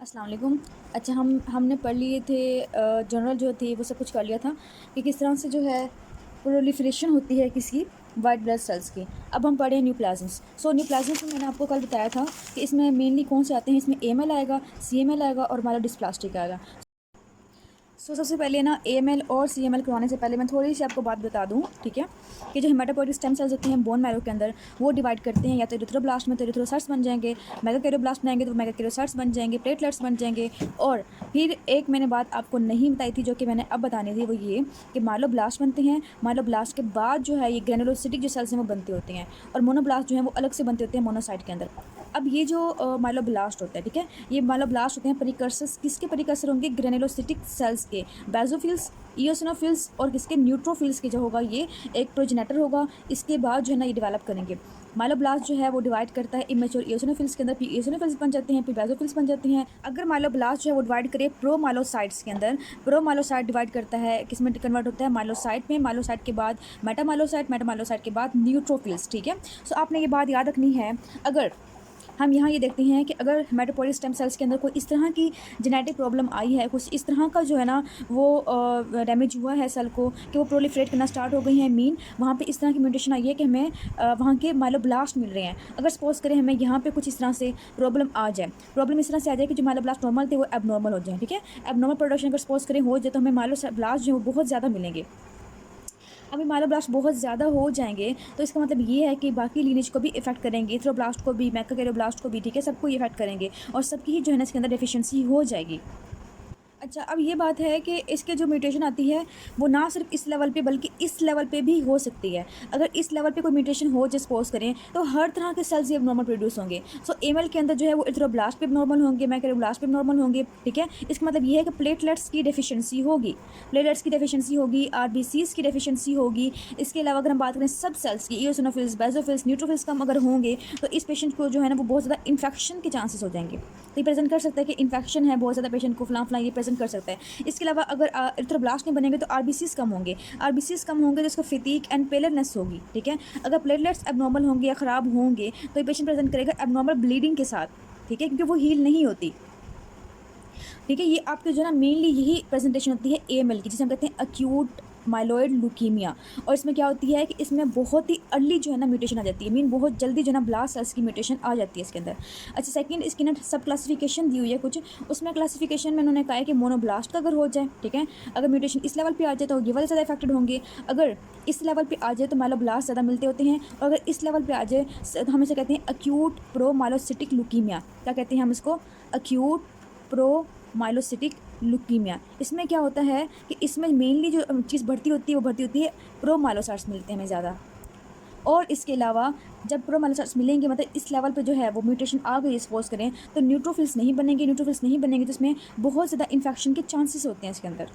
अस्सलाम वालेकुम। अच्छा, हमने पढ़ लिए थे जनरल जो थे वो सब कुछ कर लिया था कि किस तरह से जो है प्रोलिफरेशन होती है किसी वाइट ब्लड सेल्स की। अब हम पढ़े न्यूप्लाज़म्स। न्यूप्लाज़म्स में मैंने आपको कल बताया था कि इसमें मेनली कौन से आते हैं। इसमें एएमएल आएगा, सीएमएल आएगा और माइलोडिस्प्लास्टिक आएगा। सबसे पहले ना एएमएल और सीएमएल करवाने से पहले मैं थोड़ी सी आपको बात बता दूं, ठीक है, कि जो हेमाटोपोइएटिक स्टेम सेल्स होते हैं बोन मैरो के अंदर, वो डिवाइड करते हैं या तो एरिथ्रोब्लास्ट में तो एरिथ्रोसाइट्स बन जाएंगे, मेगाकैरियोब्लास्ट में आएंगे तो मेगाकैरियोसाइट्स बन जाएंगे, प्लेटलेट्स बन जाएंगे। और फिर एक मैंने बात आपको नहीं बताई थी जो कि मैंने अब बतानी थी, वो ये कि माइलोब्लास्ट बनते हैं। माइलोब्लास्ट के बाद जो है ये ग्रेनुलोसिटिक जो सेल्स हैं वो बनते होते हैं, और मोनोब्लास्ट जो है वो अलग से बनते होते हैं मोनोसाइट के अंदर। अब ये जो माइलोब्लास्ट होता है, ठीक है, ये माइलोब्लास्ट होते हैं परिकर्सर, किसके परिकर्सर होंगे? ग्रेनुलोसिटिक सेल्स के, बेसोफिल्स, इओसिनोफिल्स और किसके? न्यूट्रोफिल्स के जो होगा ये एक प्रोजेनेटर होगा। इसके बाद जो है ना ये डेवलप करेंगे। माइलोब्लास्ट जो है वो डिवाइड करता है इमेच्योर इओसिनोफिल्स के अंदर, फिर इओसिनोफिल्स बन जाते हैं, फिर बेसोफिल्स बन जाते हैं। अगर माइलोब्लास्ट जो है वो डिवाइड करे प्रोमाइलोसाइट्स के अंदर, प्रोमाइलोसाइट डिवाइड करता है किसमें? कन्वर्ट होता है माइलोसाइट में, माइलोसाइट के बाद मेटामाइलोसाइट, मेटामाइलोसाइट के बाद न्यूट्रोफिल्स, ठीक है। आपने ये बात याद रखनी है। अगर हम यहाँ ये देखते हैं कि अगर हेमाटोपोइएटिक स्टेम सेल्स के अंदर कोई इस तरह की जेनेटिक प्रॉब्लम आई है, कुछ इस तरह का जो है ना वो डैमेज हुआ है सेल को कि वो प्रोलिफरेट करना स्टार्ट हो गई है, मीन वहाँ पे इस तरह की म्यूटेशन आई है कि हमें वहाँ के माइलोब्लास्ट मिल रहे हैं। अगर सपोज करें हमें यहाँ पे कुछ इस तरह से प्रॉब्लम आ जाए, प्रॉब्लम इस तरह से आ जाए कि जो माइलोब्लास्ट नॉर्मल थे वो एबनॉर्मल हो जाए, ठीक है, एबनॉर्मल प्रोडक्शन अगर सपोज करें हो जाए तो हमें माइलोब्लास्ट जो है वो बहुत ज़्यादा मिलेंगे। अभी माइलोब्लास्ट बहुत ज़्यादा हो जाएंगे तो इसका मतलब ये है कि बाकी लीनेज को भी इफेक्ट करेंगे, थ्रोब्लास्ट को भी, मैकाकैरियोब्लास्ट को भी, ठीक है, सबको इफेक्ट करेंगे और सबकी ही जो है ना इसके अंदर डेफिशिएंसी हो जाएगी। अच्छा, अब ये बात है कि इसके जो म्यूटेशन आती है वो ना सिर्फ इस लेवल पे बल्कि इस लेवल पे भी हो सकती है। अगर इस लेवल पे कोई म्यूटेशन हो जो सपोज करें तो हर तरह के सेल्स ये नॉर्मल प्रोड्यूस होंगे। एमएल के अंदर जो है वो इथ्रोब्लास्ट पे नॉर्मल होंगे, मैकेरोब्लास्ट पे नॉर्मल होंगे, ठीक है। इसका मतलब ये है कि प्लेटलेट्स की डेफिशिएंसी होगी, प्लेटलेट्स की डेफिशिएंसी होगी, आरबीसीज की डेफिशिएंसी होगी। इसके अलावा अगर हम बात करें सब सेल्स की, इओसिनोफिल्स, बेसोफिल्स, न्यूट्रोफिल्स कम अगर होंगे तो इस पेशेंट को जो है ना वो बहुत ज़्यादा इन्फेक्शन के चांसेस हो जाएंगे। तो ये प्रेजेंट कर सकता है कि इन्फेक्शन है बहुत ज़्यादा पेशेंट को, फलां ये प्रेजेंट कर सकता है। इसके अलावा अगर इरिथ्रोब्लास्ट नहीं बनेंगे तो आरबीसीज कम होंगे, आरबीसीज कम होंगे तो इसको फिटीक एंड पेलरनेस होगी, ठीक है। अगर प्लेटलेट्स एबनॉर्मल होंगे या ख़राब होंगे तो ये पेशेंट प्रेजेंट करेगा एबनॉर्मल ब्लीडिंग के साथ, ठीक है, क्योंकि वो हील नहीं होती, ठीक है। ये आपके जो है ना मेनली यही प्रेजेंटेशन होती है एएमएल की, जिसे हम कहते हैं अक्यूट माइलॉइड ल्यूकीमिया। और इसमें क्या होती है कि इसमें बहुत ही अर्ली जो है ना म्यूटेशन आ जाती है, मीन बहुत जल्दी जो है ना ब्लास्ट सेल्स की म्यूटेशन आ जाती है इसके अंदर। अच्छा, सेकंड इसकी ना सब क्लासिफिकेशन दी हुई है कुछ, उसमें क्लासिफिकेशन में उन्होंने कहा है कि मोनोब्लास्ट का अगर हो जाए, ठीक है, अगर म्यूटेशन इस लेवल पे आ जाए तो ये वाले ज़्यादा इफेक्टेड होंगे, अगर इस लेवल पे आ जाए तो माइलोब्लास्ट ज़्यादा मिलते होते हैं, और अगर इस लेवल पे आ जाए तो हम इसे कहते हैं अक्यूट प्रोमाइलोसिटिक ल्यूकीमिया। क्या कहते हैं हम इसको? Acute promyelocytic leukaemia. इसमें क्या होता है कि इसमें मेनली जो चीज़ बढ़ती होती है वो बढ़ती होती है प्रोमाइलोसाइट्स मिलते हैं हमें ज़्यादा। और इसके अलावा जब प्रोमाइलोसाइट्स मिलेंगे, मतलब इस लेवल पे जो है वो म्यूटेशन आ गई सपोज करें, तो न्यूट्रोफिल्स नहीं बनेंगे, न्यूट्रोफिल्स नहीं बनेंगे तो इसमें बहुत ज़्यादा इन्फेक्शन के चांसेस होते हैं इसके अंदर।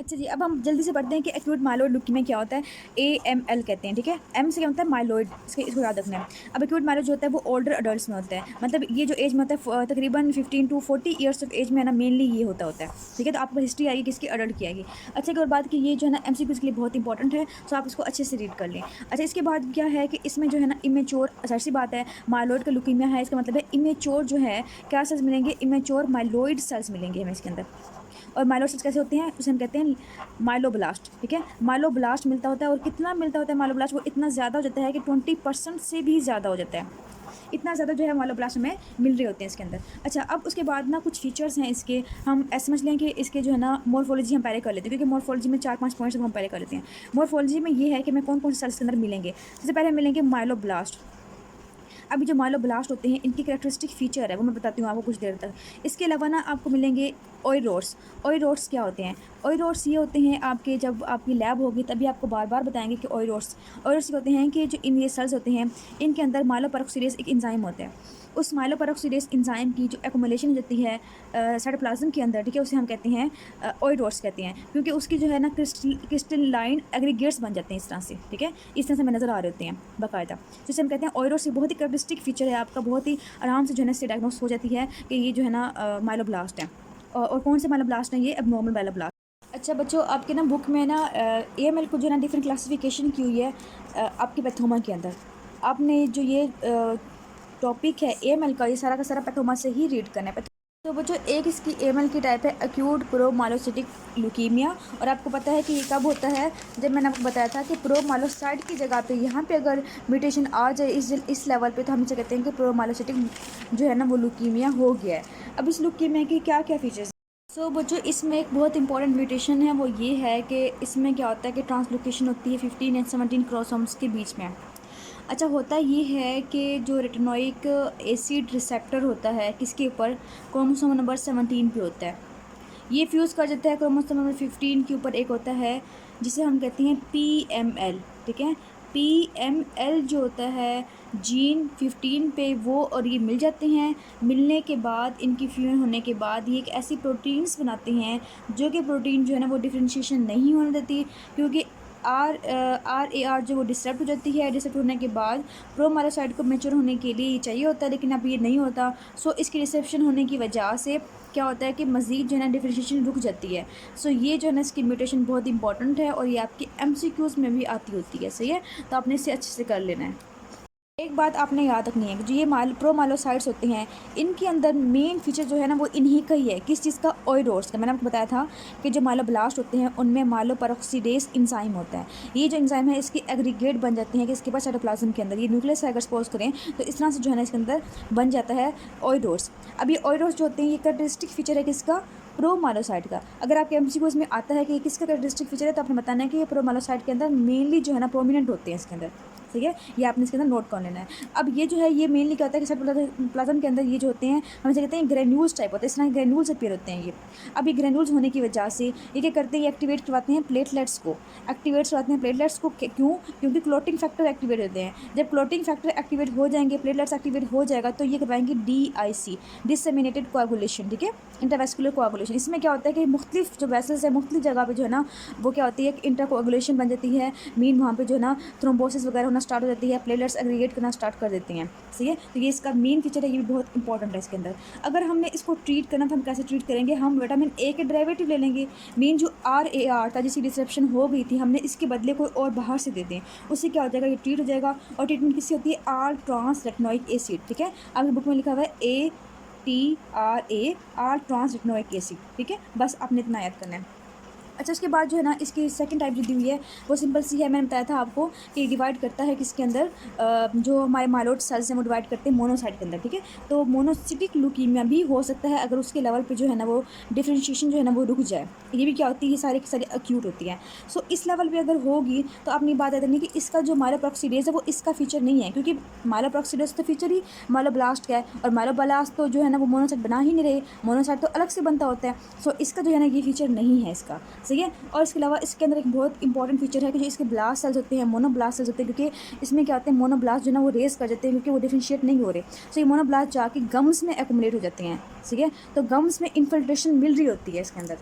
अच्छा जी, अब हम जल्दी से पढ़ते हैं कि एक्यूट माइलॉइड ल्यूकीमिया क्या होता है। एएमएल कहते हैं, ठीक है, एम से क्या होता है? माइलॉइड, इसको याद रखना है। अब एक्यूट माइलॉइड जो होता है वो ओल्डर अडल्ट्स में होता है, मतलब ये जो एज में होता है तकरीबन 15 to 40 ईयर्स ऑफ एज में है ना, मेनली ये होता है, ठीक है। तो आपको हिस्ट्री आएगी किसकी? अडल्ट की आएगी। अच्छा, एक और बात कि ये जो है ना एमसीक्यूज़ के लिए बहुत इंपॉर्टेंट है, तो आप इसको अच्छे से रीड कर लें। अच्छा, इसके बाद क्या है कि इसमें जो है ना इमेच्योर, सी बात है, माइलॉइड का ल्यूकीमिया है, इसका मतलब है इमेच्योर जो है क्या सेल्स मिलेंगे? इमेच्योर माइलॉइड सेल्स मिलेंगे हमें इसके अंदर। और माइलॉइड सेल्स कैसे होते हैं? उसे हम कहते हैं माइलोब्लास्ट, ठीक है। माइलोब्लास्ट मिलता होता है, और कितना मिलता होता है माइलोब्लास्ट? वो इतना ज़्यादा हो जाता है कि 20% से भी ज़्यादा हो जाता है। इतना ज़्यादा जो है माइलोब्लास्ट हमें मिल रहे होते हैं इसके अंदर। अच्छा, अब उसके बाद ना कुछ फीचर्स हैं इसके, हम ऐसे समझ लें कि इसके जो है ना मॉर्फोलॉजी हम पहले कर लेते हैं, क्योंकि मॉर्फोलॉजी में 4-5 पॉइंट्स हम पहले कर लेते हैं। मॉर्फोलॉजी में ये है कि मैं कौन कौन से सेल्स के अंदर मिलेंगे। सबसे पहले मिलेंगे माइलोब्लास्ट। अभी जो माइलोब्लास्ट होते हैं इनकी कैरेक्टरिस्टिक फीचर है वो मैं बताती हूँ आपको कुछ देर तक। इसके अलावा ना आपको मिलेंगे ओइरोड्स। ओइरोड्स क्या होते हैं? ओइरोड्स ये होते हैं आपके, जब आपकी लैब होगी तभी आपको बार बार बताएंगे कि ओइरोड्स ये होते हैं कि जो इन ये सेल्स होते हैं इनके अंदर माइलोपेरोक्सीडेज एक एंजाइम होता है। उस माइलोपेरोक्सीडेज एंजाइम की जो एक्युमुलेशन होती है साइटोप्लाज्म के अंदर, ठीक है, उसे हम कहते हैं ओइरोड्स कहते हैं, क्योंकि उसकी जो है ना क्रिस्टलाइन एग्रीगेट्स बन जाते हैं इस तरह से, ठीक है, इस तरह से हमें नज़र आ रहे होते हैं बाकायदा, जिसे हम कहते हैं ओइरोड्स। की बहुत ही कैरेक्टरिस्टिक फीचर है आपका, बहुत ही आराम से जो है ना इससे डायग्नोस हो जाती है कि ये जो है ना माइलोब्लास्ट है। और कौन से माइलोब्लास्ट है? ये एबनॉर्मल माइलोब्लास्ट। अच्छा बच्चों, आपके ना बुक में ना एएमएल को जो है ना डिफरेंट क्लासिफिकेशन की हुई है आपकी पैथोमा के अंदर। आपने जो ये टॉपिक है एएमएल का, ये सारा का सारा पैथोमा से ही रीड करना है। तो बच्चों एक इसकी एमएल की टाइप है एक्यूट प्रोमाइलोसिटिक ल्यूकीमिया। और आपको पता है कि ये कब होता है, जब मैंने आपको बताया था कि प्रोमाइलोसाइट की जगह पे यहाँ पे अगर म्यूटेशन आ जाए इस लेवल पे, तो हम इसे कहते हैं कि प्रोमाइलोसिटिक जो है ना वो ल्यूकीमिया हो गया है। अब इस ल्यूकीमिया के क्या क्या फीचर्स। सो बच्चों इसमें एक बहुत इंपॉर्टेंट म्यूटेशन है, वो ये है कि इसमें क्या होता है कि ट्रांसलोकेशन होती है 15 एंड 17 क्रोमोसोम्स के बीच में। अच्छा, होता ये है कि जो रेटिनोइक एसिड रिसेप्टर होता है किसके ऊपर, क्रोमोसोम नंबर 17 पे होता है। ये फ्यूज़ कर जाता है क्रोमोसोम नंबर 15 के ऊपर, एक होता है जिसे हम कहते हैं PML। ठीक है, PML जो होता है जीन 15 पे वो और ये मिल जाते हैं। मिलने के बाद इनकी फ्यूजन होने के बाद ये एक ऐसी प्रोटीन्स बनाते हैं जो कि प्रोटीन जो है ना वो डिफ्रेंशिएशन नहीं होने देती, क्योंकि RAR जो वो डिस्टर्ब हो जाती है। डिस्टर्ब होने के बाद प्रोमाइलोसाइट को मैच्योर होने के लिए ये चाहिए होता है, लेकिन अब ये नहीं होता। सो इसकी रिसेप्शन होने की वजह से क्या होता है कि मज़ीद जो है ना डिफ्रेंशिएशन रुक जाती है। सो ये जो है ना इसकी म्यूटेशन बहुत इंपॉर्टेंट है और ये आपकी MCQs में भी आती होती है। सही है, तो आपने इसे अच्छे से कर लेना है। एक बात आपने याद रखनी है कि जो ये प्रोमाइलोसाइट्स होते हैं इनके अंदर मेन फीचर जो है ना वो इन्हीं का ही है। किस चीज़ का, ओइडोर्स का। मैंने आपको बताया था कि जो माइलोब्लास्ट होते हैं उनमें माइलोपेरोक्सीडेस एंजाइम होता है। ये जो एंजाइम है इसकी एग्रीगेट बन जाती है कि इसके पास साइटोप्लाज्म के अंदर ये न्यूक्लियस अगर सपोज करें तो इस तरह से जो है ना इसके अंदर बन जाता है ओइडोर्स। अब ये ओइडोर्स जो होते हैं ये कैरेक्टरिस्टिक फीचर है किसका, प्रोमाइलोसाइट का। अगर आपके MCQs में आता है कि ये किसका कैरेक्टरिस्टिक फीचर है तो आपने बताना है कि ये प्रोमाइलोसाइट के अंदर मेनली जो है ना प्रोमिनेंट होते हैं इसके अंदर। ठीक है, ये आपने इसके अंदर नोट कर लेना है। अब ये जो है ये मेनली क्या होता है कि साइटोप्लाज्म के अंदर ये जो होते हैं हम इसे कहते हैं ग्रेन्यूल्स टाइप होते हैं। इस तरह ग्रेन्यूल्स अपीयर होते हैं ये। अब ये ग्रेन्यूल्स होने की वजह से ये क्या करते हैं, ये एक्टिवेट करवाते हैं प्लेटलेट्स को। क्यों, क्योंकि क्लोटिंग फैक्टर एक्टिवेट होते हैं। जब क्लोटिंग फैक्टर एक्टिवेट हो जाएंगे, प्लेटलेट्स एक्टिवेट हो जाएगा तो ये करवाएंगे DIC, डिससेमिनेटेड कोआगुलेशन। ठीक है, इंटरवेस्कुलर कोआगुलेशन। इसमें क्या होता है कि मुख्तलिफ जो वेसल्स है मुख्तलिफ जगह पे जो है ना वो क्या होती है कि इंटर कोआगुलेशन बन जाती है। मीन वहाँ पे जो है ना थ्रोम्बोसिस वगैरह होना स्टार्ट हो जाती है, प्लेटलेट्स एग्रीगेट करना स्टार्ट कर देती हैं। सही है, तो ये इसका मेन फीचर है, ये भी बहुत इंपॉर्टेंट है इसके अंदर। अगर हमने इसको ट्रीट करना तो हम कैसे ट्रीट करेंगे, हम विटामिन A के डेरिवेटिव ले लेंगे। मेन जो RAR था जिसकी डिस्ट्रप्शन हो गई थी हमने इसके बदले कोई और बाहर से दे दें, उससे क्या हो जाएगा, ये ट्रीट हो जाएगा। और ट्रीटमेंट किसकी होती है, R ट्रांस रेटिनोइक एसिड। ठीक है, आपकी बुक में लिखा हुआ है ATRA, R trans retinoic acid. ठीक है, बस आपने इतना याद करना है। अच्छा, उसके बाद जो है ना इसकी सेकंड टाइप जो दी हुई है वो सिंपल सी है। मैंने बताया था आपको कि डिवाइड करता है किसके अंदर, जो हमारे माइलोइड सेल्स हैं वो डिवाइड करते हैं मोनोसाइट के अंदर। ठीक है, तो मोनोसिटिक ल्यूकीमिया भी हो सकता है अगर उसके लेवल पे जो है ना वो डिफ्रेंशिएशन जो है ना वो रुक जाए। ये भी क्या होती है, ये सारी की सारी एक्यूट होती है। सो इस लेवल पर अगर होगी तो आपने बात याद रखनी कि इसका जो माइलोपेरोक्सीडेज है वो इसका फीचर नहीं है, क्योंकि माइलोपेरोक्सीडेज तो फीचर ही माइलोब्लास्ट का है और माइलोब्लास्ट तो जो है ना वो मोनोसाइट बना ही नहीं रहे, मोनोसाइट तो अलग से बनता होता है। सो इसका जो है ना ये फीचर नहीं है इसका। सही है, और इसके अलावा इसके अंदर एक बहुत इंपॉर्टेंट फीचर है कि जो इसके ब्लास्ट सेल्स होते हैं मोनोब्लास्ट सेल्स होते हैं, क्योंकि इसमें क्या होते हैं मोनोब्लास्ट जो है ना वो रेस कर जाते हैं क्योंकि वो डिफरेंशिएट नहीं हो रहे। सो ये मोनोब्लास्ट जाके गम्स में एक्यूमुलेट हो जाते हैं। ठीक है, तो गम्स में इन्फिल्ट्रेशन मिल रही होती है इसके अंदर।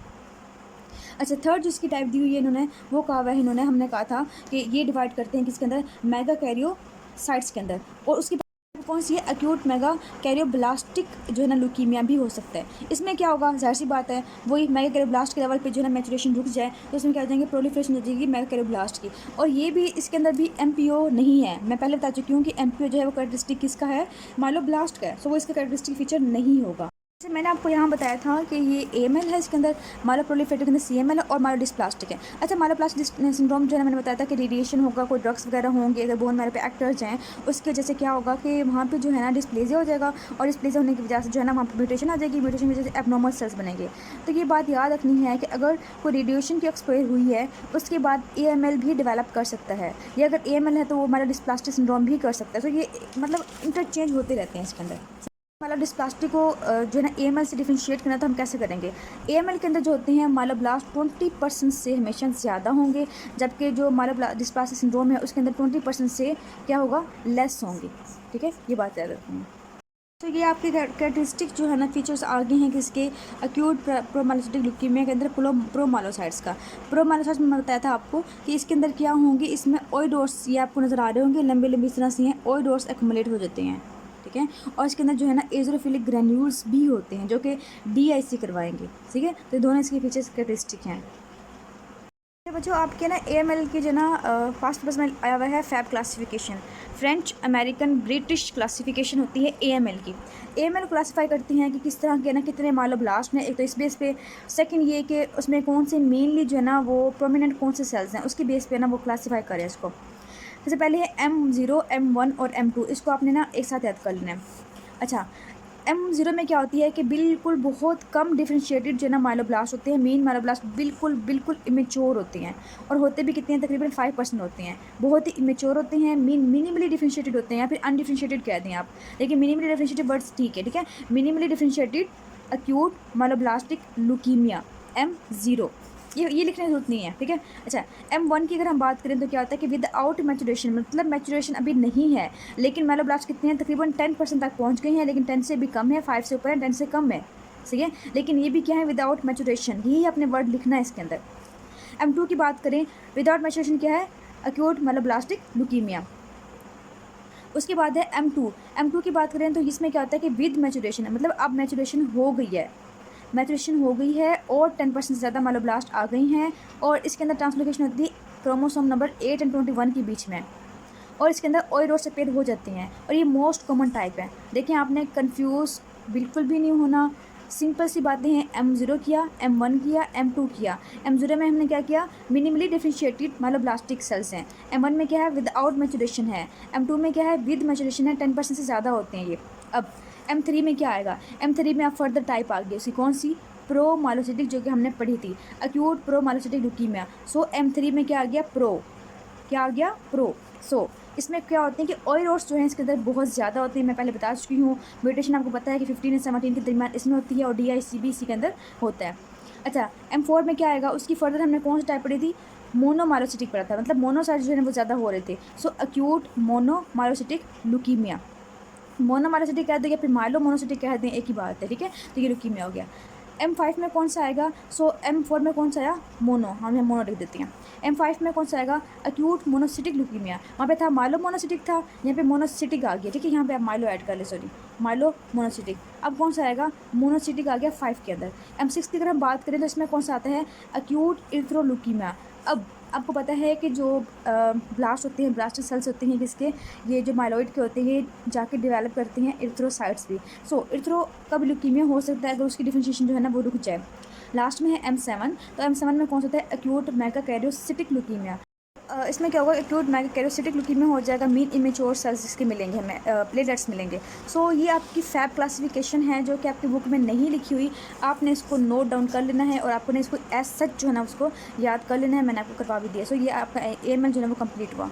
अच्छा, थर्ड जिसकी टाइप दी हुई है इन्होंने वो कहा हुआ है, इन्होंने हमने कहा था कि ये डिवाइड करते हैं किसके अंदर, मेगा कैरियोसाइट्स के अंदर। और उसकी कौन सी है, एक्यूट मेगा कैरियोब्लास्टिक जो है ना ल्यूकीमिया भी हो सकता है। इसमें क्या होगा, जाहिर सी बात है वही मेगा कैरियोब्लास्ट के लेवल पे जो है ना मैचुरेशन रुक जाए तो उसमें क्या हो जाएंगे, प्रोलिफरेशन हो जाएगी मेगा कैरियोब्लास्ट की। और ये भी इसके अंदर भी MPO नहीं है। मैं पहले बता चुकी हूँ कि MPO जो है वो कैरेक्टरिस्टिक किसका है, माइलोब्लास्ट का है। सो वो इसका कैरेक्टरिस्टिक फीचर नहीं होगा। जैसे मैंने आपको यहाँ बताया था कि ये AML है, इसके अंदर माइलोप्रोलिफरेटिव के अंदर CML है और माइलोडिस्प्लास्टिक है। अच्छा, माइलोप्लास्टिक सिंड्रोम जो है मैंने बताया था कि रेडिएशन होगा, कोई ड्रग्स वगैरह होंगे, अगर बोन मैरो पे एक्टर जाएँ उसकी वजह से क्या होगा कि वहाँ पे जो है ना डिस्प्लेजिया हो जाएगा और डिस्प्लेजिया होने की वजह से जो है ना वहाँ पर म्यूटेशन आ जाएगी। म्यूटेशन की वजह से एबनॉर्मल सेल्स बनेंगे। तो ये बात याद रखनी है कि अगर कोई रेडिएशन की एक्सपोजर हुई है उसके बाद AML भी डेवलप कर सकता है, या अगर AML है तो वो माइलोडिस्प्लास्टिक सिंड्रोम भी कर सकता है। तो ये मतलब इंटरचेंज होते रहते हैं इसके अंदर। माइलोडिस्प्लास्टिक को जो है ना AML से डिफरेंशिएट करना तो हम कैसे करेंगे, AML के अंदर जो होते हैं माइलोब्लास्ट 20% से हमेशा ज़्यादा होंगे, जबकि जो माइलोडिस्प्लास्टिक सिंड्रोम है उसके अंदर 20% से क्या होगा, लेस होंगे। ठीक है, ये बात याद रखनी है। तो ये आपके कैरेक्टरिस्टिक जो है ना फीचर्स आगे हैं किसके, एक्यूट प्रोमाइलोसिटिक ल्यूकीमिया के अंदर प्रोमाइलोसाइट्स का। प्रोमाइलोसाइट्स में बताया था आपको कि इसके अंदर क्या होंगे, इसमें ओइडोर्स, ये आपको नज़र आ रहे होंगे लंबे लंबी इस तरह से हैं, ओइडोर्स एक्यूमुलेट हो जाते हैं। ठीक है, और इसके अंदर जो है ना एजोफिलिक ग्रैन्यूल्स भी होते हैं जो कि DIC करवाएंगे। ठीक है, तो दोनों इसके फीचर्स कैरेक्टरिस्टिक हैं। जो आपके ना AML की जो ना फास्ट पेपर्स में आया हुआ है FAB classification, French American British classification होती है AML की। AML क्लासीफाई करती हैं कि किस तरह के ना कितने माइलोब्लास्ट हैं, एक तो इस बेस पे। सेकंड ये कि उसमें कौन से मेनली जो है ना वो प्रोमिनेंट कौन से सेल्स हैं, उसकी बेस पे ना वो क्लासीफाई करें इसको। सबसे पहले है M0, M1 और M2, इसको आपने ना एक साथ याद कर लेना है। अच्छा, M0 में क्या होती है कि बिल्कुल बहुत कम डिफ्रेंशिएटेड जो है ना माइलोब्लास्ट होते हैं। मेन माइलोब्लास्ट बिल्कुल बिल्कुल इमेच्योर होते हैं, और होते भी कितने हैं, तकरीबन 5% होते हैं। बहुत ही इमेच्योर होते हैं, मिनिमली डिफ्रेंशिएटेड होते हैं, या फिर अनडिफ्रेंशिएटेड कह दें आप, लेकिन मिनिमली डिफ्रेंशिएटेड वर्ड्स ठीक है, ठीक है। Minimally differentiated acute myeloblastic leukaemia M0, ये लिखने की जरूरत नहीं है, ठीक है। अच्छा, M1 की अगर हम बात करें तो क्या होता है कि विदाउट मैचुरेशन, मतलब मैचुरेशन अभी नहीं है, लेकिन माइलोब्लास्ट कितने हैं, तकरीबन 10% तक पहुंच गई हैं, लेकिन 10 से भी कम है, 5 से ऊपर है, 10 से कम है, सही है। लेकिन ये भी क्या है, विदाउट मैचुरेशन, यही अपने वर्ड लिखना है इसके अंदर। M2 की बात करें, विदाउट मैचुरेशन क्या है, एक्यूट माइलोब्लास्टिक ल्यूकीमिया। उसके बाद है M2 की बात करें तो इसमें क्या होता है कि विद मैचुरेशन, मतलब अब मैचुरेशन हो गई है, मैचुरेशन हो गई है और 10% से ज़्यादा माइलोब्लास्ट आ गई हैं, और इसके अंदर ट्रांसलोकेशन होती है क्रोमोसोम नंबर 8 और 21 के बीच में, और इसके अंदर ओइड और सेपेड हो जाती हैं, और ये मोस्ट कॉमन टाइप है। देखें, आपने कंफ्यूज बिल्कुल भी नहीं होना, सिंपल सी बातें हैं। M0 किया, M1 किया, M2 किया। M0 में हमने क्या किया, मिनिमली डिफरेंशिएटेड माइलोब्लास्टिक सेल्स हैं। M1 में क्या है, विदाउट मैचुरेशन है। M2 में क्या है, विद मैचुरेशन है, 10% से ज़्यादा होते हैं ये। अब M3 में क्या आएगा, M3 में अब फर्दर टाइप आ गई, उसकी कौन सी, प्रो माइलोसिटिक, जो कि हमने पढ़ी थी, एक्यूट प्रो माइलोसिटिक ल्यूकीमिया। सो M3 में क्या आ गया, प्रो, क्या आ गया, प्रो। सो इसमें क्या होते हैं कि ऑयरोड्स जो हैं इसके अंदर बहुत ज़्यादा होते हैं, मैं पहले बता चुकी हूँ। म्यूटेशन आपको पता है कि 15 और 17 के दरमियान इसमें होती है, और DICB इसी के अंदर होता है। अच्छा, M4 में क्या आएगा, उसकी फर्दर हमने कौन सी टाइप पढ़ी थी, मोनोमाइलोसिटिक पढ़ा था, मतलब मोनोसाइट जो है वो ज़्यादा हो रहे थे। सो एक्यूट मोनोमाइलोसिटिक ल्यूकीमिया, मोनोमाइलोसिटिक कह देंगे, फिर माइलो मोनोसिटिक कह दें, एक ही बात है, ठीक है। तो ये ल्यूकीमिया हो गया। M5 में कौन सा आएगा, सो M4 में कौन सा आया, मोनो, हम मोनो लिख देते हैं। M5 में कौन सा आएगा, एक्यूट मोनोसिटिक ल्यूकीमिया। वहाँ पे था माइलो मोनोसिटिक था, यहाँ पे मोनोसिटिक आ गया, ठीक है। यहाँ पे आप माइलो ऐड कर ले, सॉरी, माइलो मोनोसिटिक। अब कौन सा आएगा, मोनोसिटिक आ गया 5 के अंदर। M6 की अगर हम बात करें तो इसमें कौन सा आता है, एक्यूट इरिथ्रोल्यूकीमिया। अब आपको पता है कि जो ब्लास्ट होते हैं, ब्लास्ट सेल्स होते हैं किसके, ये जो माइलॉइड के होते हैं, ये जाके डेवलप करते हैं इरिथ्रोसाइट्स भी। सो इरिथ्रो का भी ल्यूकीमिया हो सकता है अगर उसकी डिफरेंशिएशन जो है ना वो रुक जाए। लास्ट में है M7, तो M7 में कौन सा होता है, एक्यूट मेगाकैरियोसिटिक ल्यूकीमिया। इसमें क्या होगा, एक्यूट मेगाकैरियोसिटिक ल्यूकीमिया हो जाएगा, मीन इमेच्योर सेल्स इसके मिलेंगे हमें, प्लेटलेट्स मिलेंगे। सो ये आपकी फैब क्लासिफिकेशन है जो कि आपकी बुक में नहीं लिखी हुई, आपने इसको नोट डाउन कर लेना है, और आपने इसको एज सच जो है ना उसको याद कर लेना है। मैंने आपको करवा भी दिया। सो ये आपका AML जो है वो कंप्लीट हुआ।